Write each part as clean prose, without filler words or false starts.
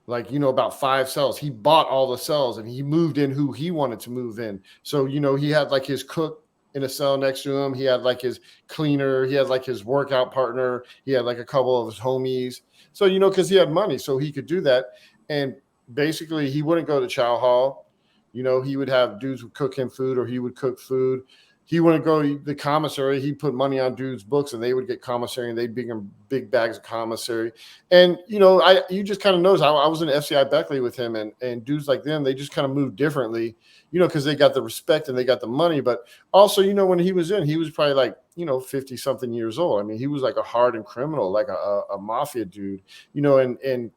like, about 5 cells. He bought all the cells and he moved in who he wanted to move in. So, he had like his cook in a cell next to him. He had like his cleaner. He had like his workout partner. He had like a couple of his homies. So, because he had money, so he could do that. And basically, he wouldn't go to chow hall. He would have dudes would cook him food, or he would cook food. He wouldn't go to the commissary. He'd put money on dudes' books, and they would get commissary, and they'd bring him big bags of commissary. And you just kind of notice. I was in FCI Beckley with him, and dudes like them, they just kind of move differently, because they got the respect and they got the money. But also, when he was in, he was probably like 50 something years old. I mean, he was like a hardened criminal, like a mafia dude, and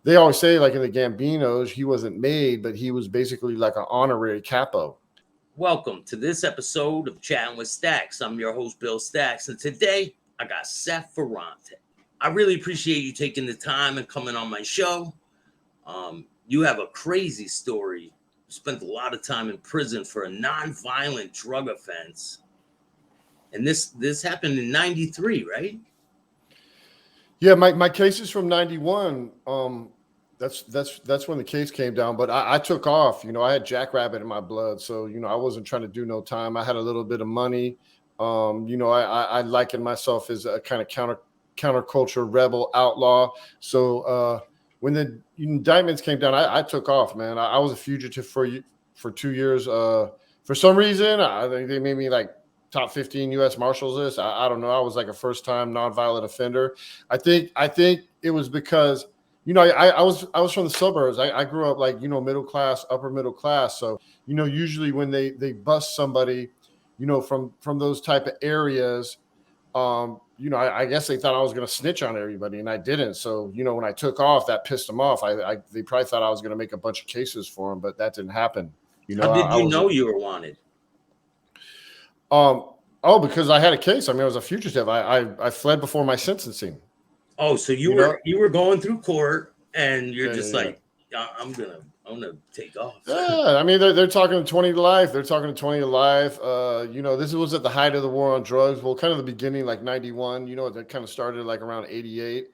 they always say, like in the Gambinos, he wasn't made, but he was basically like an honorary capo. Welcome to this episode of Chattin with Staxx. I'm your host, Bill Staxx, and today I got Seth Ferranti. I really appreciate you taking the time and coming on my show. You have a crazy story. You spent a lot of time in prison for a nonviolent drug offense, and this happened in '93, right? Yeah, my case is from '91. That's when the case came down. But I took off. I had jackrabbit in my blood, so I wasn't trying to do no time. I had a little bit of money. I likened myself as a kind of counterculture rebel outlaw. So when the indictments came down, I took off, man. I was a fugitive for 2 years. For some reason, I think they made me like top 15 U.S. Marshals list. I don't know. I was like a first-time nonviolent offender. I think it was because I was from the suburbs. I grew up like middle class, upper middle class. So usually when they bust somebody, from those type of areas, I guess they thought I was going to snitch on everybody, and I didn't. So when I took off, that pissed them off. They probably thought I was going to make a bunch of cases for them, but that didn't happen. How did you know you were wanted? Because I had a case. I mean, I was a fugitive. I fled before my sentencing. Oh, so you were going through court, and you're I'm gonna take off. Yeah, I mean they're talking 20 to life. They're talking 20 to life. This was at the height of the war on drugs. Well, kind of the beginning, like '91. That kind of started like around '88.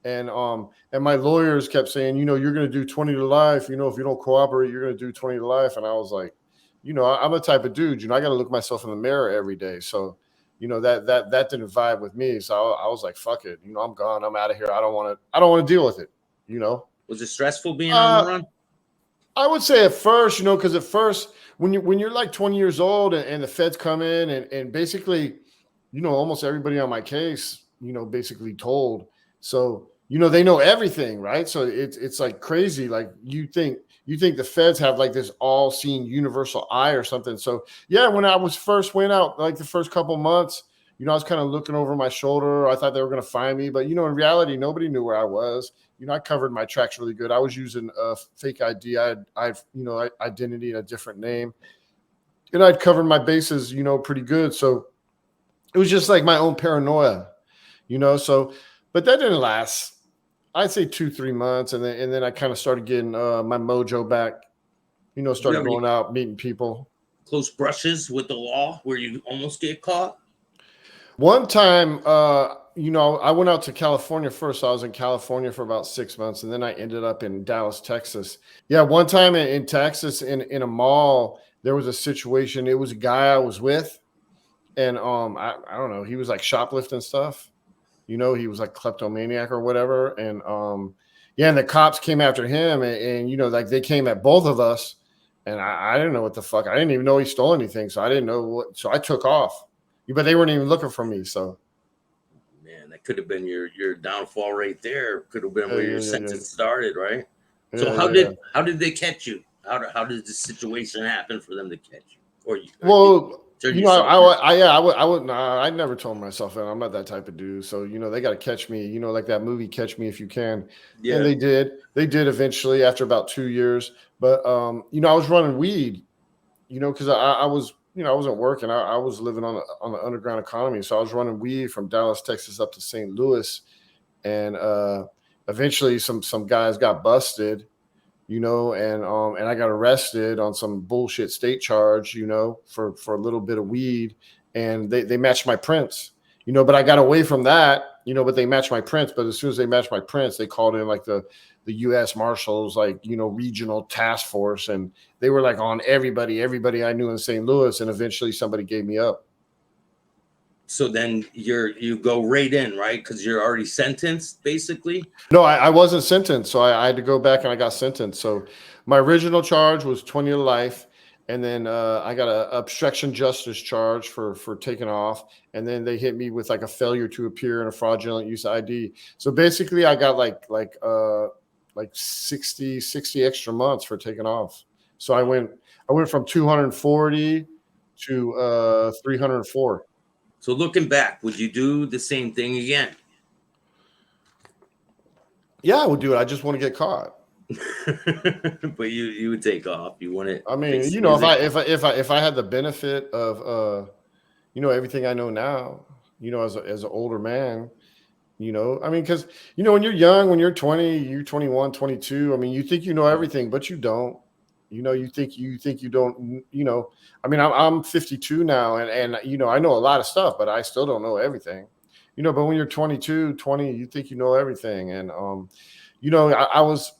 And my lawyers kept saying, you're gonna do 20 to life. If you don't cooperate, you're gonna do 20 to life. And I was like, I'm the type of dude, I got to look myself in the mirror every day. So, that didn't vibe with me. So I was like, fuck it. I'm gone. I'm out of here. I don't want to deal with it. Was it stressful being on the run? I would say at first, because at first when you're like 20 years old and the feds come in and basically, almost everybody on my case, basically told. So, they know everything, right? So it's like crazy. Like you think the feds have like this all-seeing universal eye or something. So yeah, when I went out, like the first couple months, I was kind of looking over my shoulder. I thought they were going to find me, but in reality, nobody knew where I was. I covered my tracks really good. I was using a fake ID. I had identity and a different name, and I'd covered my bases, pretty good. So it was just like my own paranoia, So, but that didn't last. I'd say 2-3 months, and then I kind of started getting my mojo back. Started going out, meeting people. Close brushes with the law where you almost get caught? One time, I went out to California first. I was in California for about 6 months, and then I ended up in Dallas, Texas. Yeah, one time in Texas, in a mall, there was a situation. It was a guy I was with, and I don't know. He was like shoplifting stuff. He was like kleptomaniac or whatever. And and the cops came after him, and like they came at both of us, and I didn't know what the fuck. I didn't even know he stole anything, so I didn't know what. So I took off, but they weren't even looking for me. So, man, that could have been your downfall right there. Could have been where your sentence started, right? So how did they catch you? How did the situation happen for them to catch you? Or you? Well. I never told myself that I'm not that type of dude. So, they got to catch me, like that movie, Catch Me If You Can. Yeah. And they did eventually after about 2 years. But, I was running weed, because I was, I wasn't working. I was living on the underground economy. So I was running weed from Dallas, Texas up to St. Louis. And eventually some guys got busted. And I got arrested on some bullshit state charge, for a little bit of weed, and they matched my prints, but I got away from that, but they matched my prints. But as soon as they matched my prints, they called in like the U.S. Marshals, like, regional task force. And they were like on everybody I knew in St. Louis. And eventually somebody gave me up. So then you go right in, right? Because you're already sentenced, basically. No, I wasn't sentenced. So I had to go back and I got sentenced. So my original charge was 20 to life. And then I got an obstruction justice charge for taking off. And then they hit me with like a failure to appear and a fraudulent use ID. So basically I got like 60 extra months for taking off. So I went from 240 to 304. So looking back, would you do the same thing again? Yeah, I would do it. I just want to get caught. But you would take off. You want it. I mean, if I had the benefit of everything I know now, as an older man, I mean, because when you're young, when you're 20, you're 21, 22, I mean, you think you know everything, but you don't. You think you don't. I mean, I'm 52 now, and I know a lot of stuff, but I still don't know everything. But when you're 22, 20, you think you know everything, and I was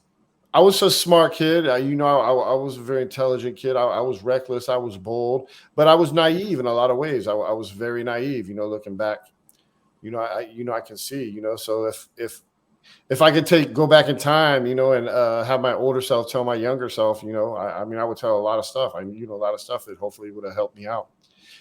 a smart kid. I was a very intelligent kid. I was reckless. I was bold, but I was naive in a lot of ways. I was very naive. Looking back, I can see. So if I could go back in time, and have my older self tell my younger self, I mean, I would tell a lot of stuff. A lot of stuff that hopefully would have helped me out.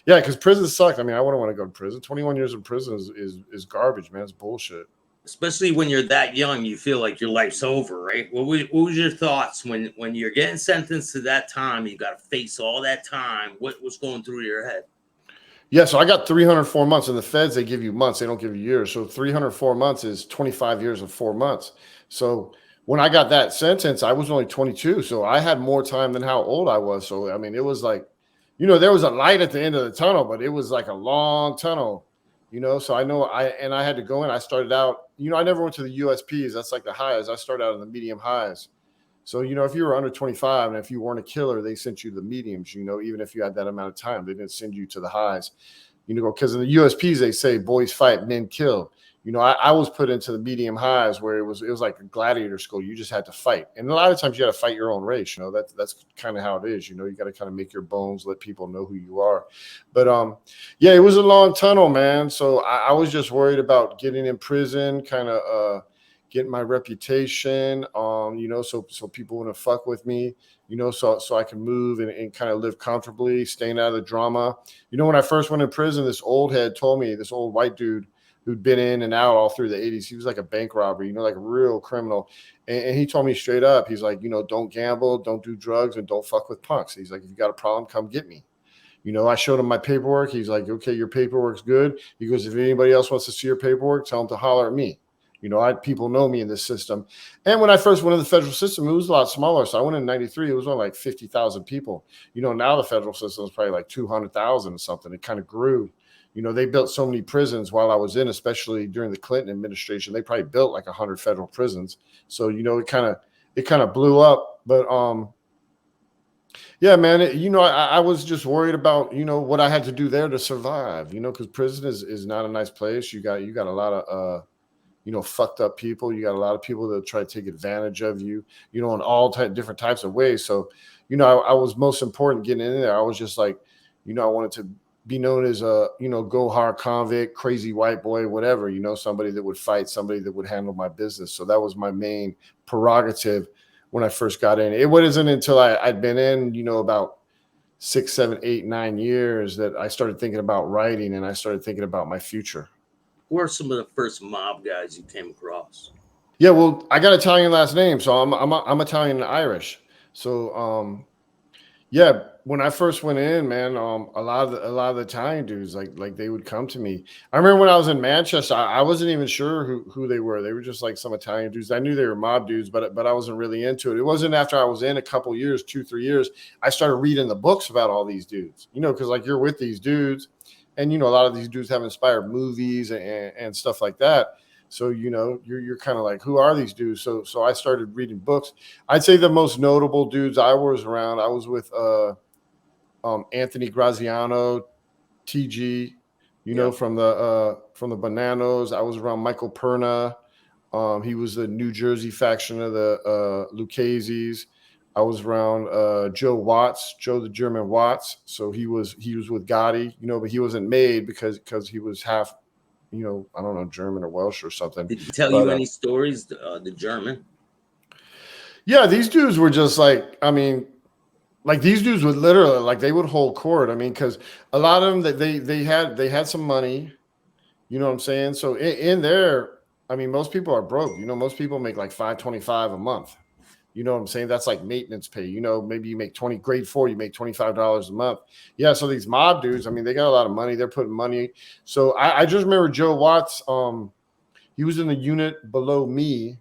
Yeah, because prison sucked. I mean, I wouldn't want to go to prison. 21 years in prison is garbage, man. It's bullshit. Especially when you're that young, you feel like your life's over, right? What was your thoughts when you're getting sentenced to that time? You got to face all that time. What was going through your head? Yeah, so I got 304 months. In the feds, they give you months. They don't give you years. So 304 months is 25 years and 4 months. So when I got that sentence, I was only 22. So I had more time than how old I was. So, I mean, it was like, there was a light at the end of the tunnel, but it was like a long tunnel, So I know I had to go in. I started out, I never went to the USPs. That's like the highs. I started out in the medium highs. So, if you were under 25 and if you weren't a killer, they sent you the mediums, even if you had that amount of time, they didn't send you to the highs, because in the USPs, they say boys fight, men kill. I was put into the medium highs where it was like a gladiator school. You just had to fight. And a lot of times you got to fight your own race. That's kind of how it is. You got to kind of make your bones, let people know who you are. But yeah, it was a long tunnel, man. So I was just worried about getting in prison, kind of getting my reputation, so people wouldn't fuck with me, so I can move and kind of live comfortably, staying out of the drama. When I first went in prison, this old head told me, this old white dude who'd been in and out all through the 80s, he was like a bank robber, like a real criminal. And he told me straight up, he's like, don't gamble, don't do drugs, and don't fuck with punks. He's like, if you got a problem, come get me. I showed him my paperwork. He's like, okay, your paperwork's good. He goes, if anybody else wants to see your paperwork, tell them to holler at me. People know me in this system. And when I first went in the federal system, it was a lot smaller. So I went in 93, it was only like 50,000 people. Now the federal system is probably like 200,000 or something. It kind of grew. They built so many prisons while I was in, especially during the Clinton administration. They probably built like 100 federal prisons. So, it kind of blew up. But yeah, man, I was just worried about, what I had to do there to survive, because prison is not a nice place. You got a lot of, fucked up people. You got a lot of people that try to take advantage of you, in all different types of ways. So, I was most important getting in there. I was just like, I wanted to be known as a, go hard convict, crazy white boy, whatever, somebody that would fight, somebody that would handle my business. So that was my main prerogative when I first got in. It wasn't until I'd been in, about 6, 7, 8, 9 years that I started thinking about writing, and I started thinking about my future. Who are some of the first mob guys you came across? Yeah, well, I got Italian last name, so I'm Italian and Irish. So yeah, when I first went in, man, a lot of the Italian dudes, like they would come to me. I remember when I was in Manchester, I wasn't even sure who they were. They were just like some Italian dudes. I knew they were mob dudes, but I wasn't really into it. It wasn't after I was in a couple years, 2, 3 years, I started reading the books about all these dudes. Because like you're with these dudes, and a lot of these dudes have inspired movies and stuff like that. So, you're kind of like, who are these dudes? So I started reading books. I'd say the most notable dudes I was around, I was with Anthony Graziano, TG, you Yeah. know, from the Bananas. I was around Michael Perna. He was the New Jersey faction of the Lucchese's. I was around Joe Watts, Joe the German Watts. So he was with Gotti, you know, but he wasn't made because he was half, you know, I don't know, German or Welsh or something. Did he tell But you any stories? The German. yeah, these dudes were just like, I mean, like these dudes would literally like they would hold court. I mean, because a lot of them that they had some money, you know what I'm saying? So in there, I mean, most people are broke. You know, most people make like $525 a month. You know what I'm saying? That's like maintenance pay. You know, maybe you make 20 grade 4, you make $25 a month. Yeah. So these mob dudes, I mean, they got a lot of money. They're putting money. So I just remember Joe Watts. He was in the unit below me,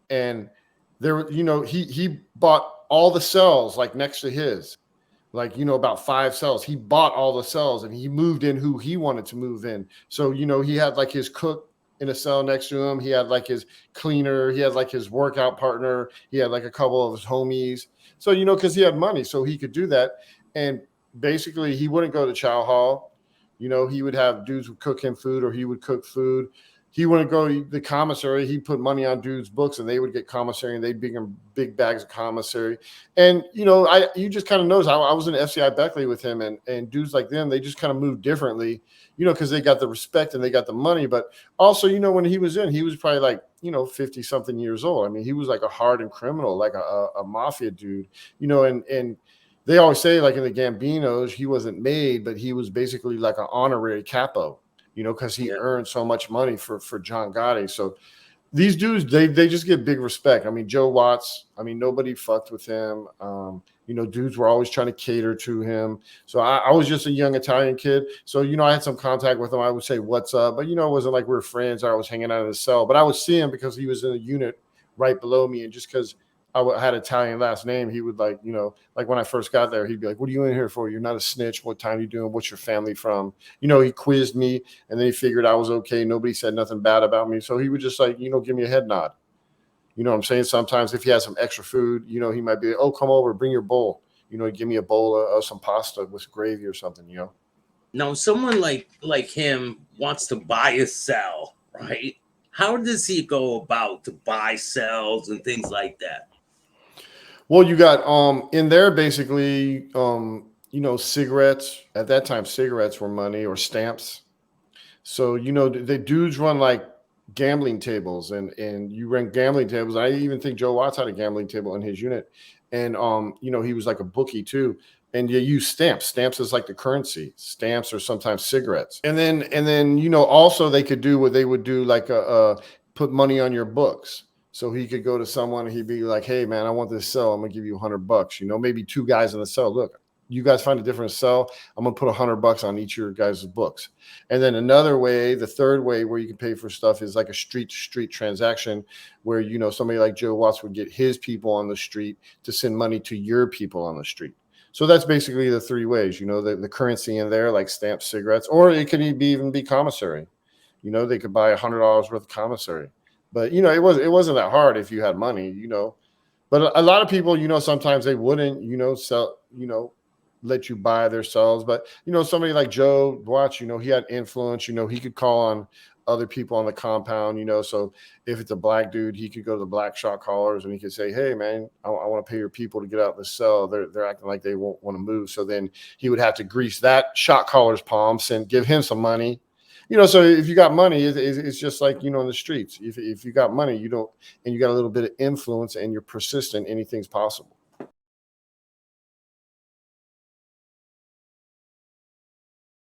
and there, you know, he bought all the cells like next to his, like, you know, about 5 cells. He bought all the cells and he moved in who he wanted to move in. So, you know, he had like his cook in a cell next to him. He had like his cleaner. He had like his workout partner. He had like a couple of his homies. So, you know, because he had money, so he could do that. And basically, he wouldn't go to chow hall. You know, he would have dudes would cook him food, or he would cook food. He wouldn't go to the commissary. He put money on dudes' books, and they would get commissary, and they'd bring him big bags of commissary. And you know, you just kind of notice. I was in FCI Beckley with him, and dudes like them, they just kind of move differently, you know, because they got the respect and they got the money. But also, you know, when he was in, he was probably like, you know, 50 something years old. I mean, he was like a hardened criminal, like a mafia dude, you know, and they always say like in the Gambinos, he wasn't made, but he was basically like an honorary capo, you know, because he earned so much money for John Gotti. So these dudes, they just get big respect. I mean, Joe Watts, I mean, nobody fucked with him. You know, dudes were always trying to cater to him. So I was just a young Italian kid. So, you know, I had some contact with him. I would say, what's up? But, you know, it wasn't like we were friends or I was hanging out in the cell. But I would see him because he was in a unit right below me. And just because had Italian last name, he would like, you know, like when I first got there, he'd be like, what are you in here for? You're not a snitch. What time are you doing? What's your family from? You know, he quizzed me and then he figured I was okay. Nobody said nothing bad about me. So he would just like, you know, give me a head nod. You know what I'm saying? Sometimes if he has some extra food, you know, he might be, like, oh, come over, bring your bowl. You know, give me a bowl of some pasta with gravy or something, you know? Now, someone like him wants to buy a cell, right? How does he go about to buy cells and things like that? Well, you got in there basically you know, cigarettes. At that time, cigarettes were money, or stamps. So, you know, the dudes run like gambling tables, and you run gambling tables. I even think Joe Watts had a gambling table in his unit. And you know, he was like a bookie too. And you use stamps. Stamps is like the currency. Stamps or sometimes cigarettes. And then, you know, also they could do what they would do, like put money on your books. So he could go to someone and he'd be like, hey man, I want this cell. I'm gonna give you $100. You know, maybe 2 guys in the cell. Look, you guys find a different cell. I'm gonna put $100 on each of your guys' books. And then another way, the third way where you can pay for stuff is like a street to street transaction, where, you know, somebody like Joe Watts would get his people on the street to send money to your people on the street. So that's basically the 3 ways, you know, the currency in there, like stamps, cigarettes, or it could even be commissary. You know, they could buy $100 worth of commissary. But, you know, it wasn't that hard if you had money, you know. But a lot of people, you know, sometimes they wouldn't, you know, sell, you know, let you buy their cells. But, you know, somebody like Joe Watts, you know, he had influence, you know, he could call on other people on the compound, you know. So if it's a black dude, he could go to the black shot callers and he could say, hey man, I want to pay your people to get out of the cell. They're acting like they won't want to move. So then he would have to grease that shot caller's palms and give him some money. You know, so if you got money, it's just like, you know, in the streets. If you got money, you don't, and you got a little bit of influence and you're persistent, anything's possible.